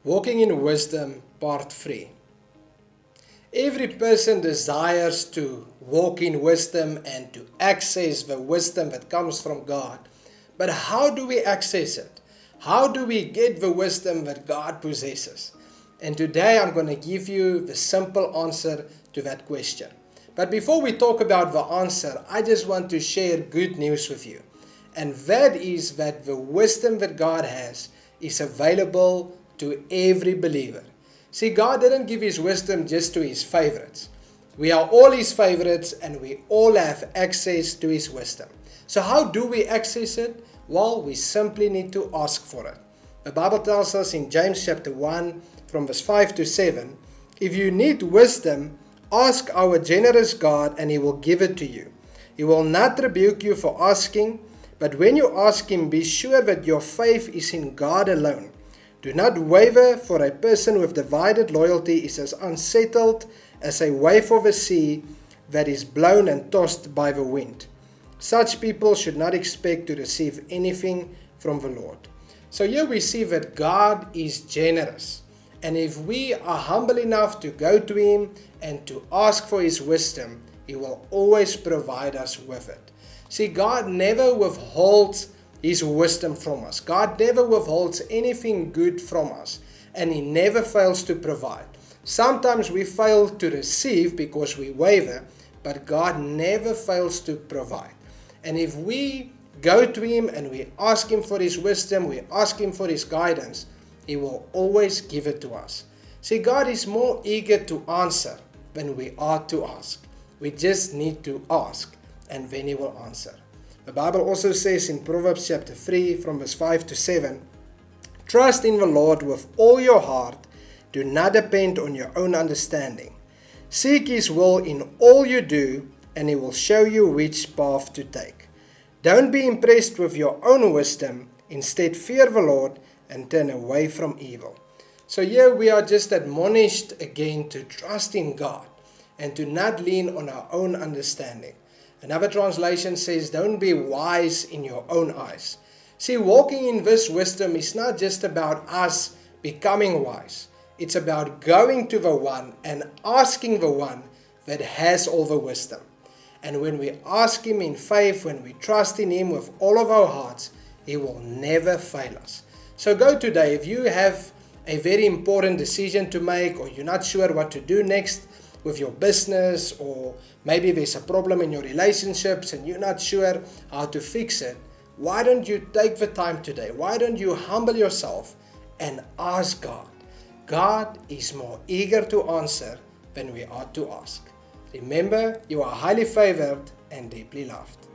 Walking in Wisdom, Part 3. Every person desires to walk in wisdom and to access the wisdom that comes from God. But how do we access it? How do we get the wisdom that God possesses? And today I'm going to give you the simple answer to that question. But before we talk about the answer, I just want to share good news with you. And that is that the wisdom that God has is available to every believer. See, God didn't give His wisdom just to His favorites. We are all His favorites and we all have access to His wisdom. So how do we access it? Well, we simply need to ask for it. The Bible tells us in James chapter 1 from verse 5 to 7, if you need wisdom, ask our generous God and He will give it to you. He will not rebuke you for asking, but when you ask Him, be sure that your faith is in God alone. Do not waver, for a person with divided loyalty is as unsettled as a wave of a sea that is blown and tossed by the wind. Such people should not expect to receive anything from the Lord. So here we see that God is generous. And if we are humble enough to go to Him and to ask for His wisdom, He will always provide us with it. See, God never withholds His wisdom from us. God never withholds anything good from us, and He never fails to provide. Sometimes we fail to receive because we waver, but God never fails to provide. And if we go to Him and we ask Him for His wisdom, we ask Him for His guidance, He will always give it to us. See, God is more eager to answer than we are to ask. We just need to ask, and then He will answer. The Bible also says in Proverbs Chapter 3 from verse 5 to 7, trust in the Lord with all your heart. Do not depend on your own understanding. Seek His will in all you do, and He will show you which path to take. Don't be impressed with your own wisdom. Instead, fear the Lord and turn away from evil. So here we are just admonished again to trust in God and to not lean on our own understanding. Another translation says, don't be wise in your own eyes. See, walking in this wisdom is not just about us becoming wise. It's about going to the one and asking the one that has all the wisdom. And when we ask Him in faith, when we trust in Him with all of our hearts, He will never fail us. So go today. If you have a very important decision to make, or you're not sure what to do next with your business, or maybe there's a problem in your relationships and you're not sure how to fix it, why don't you take the time today? Why don't you humble yourself and ask God? God is more eager to answer than we are to ask. Remember, you are highly favored and deeply loved.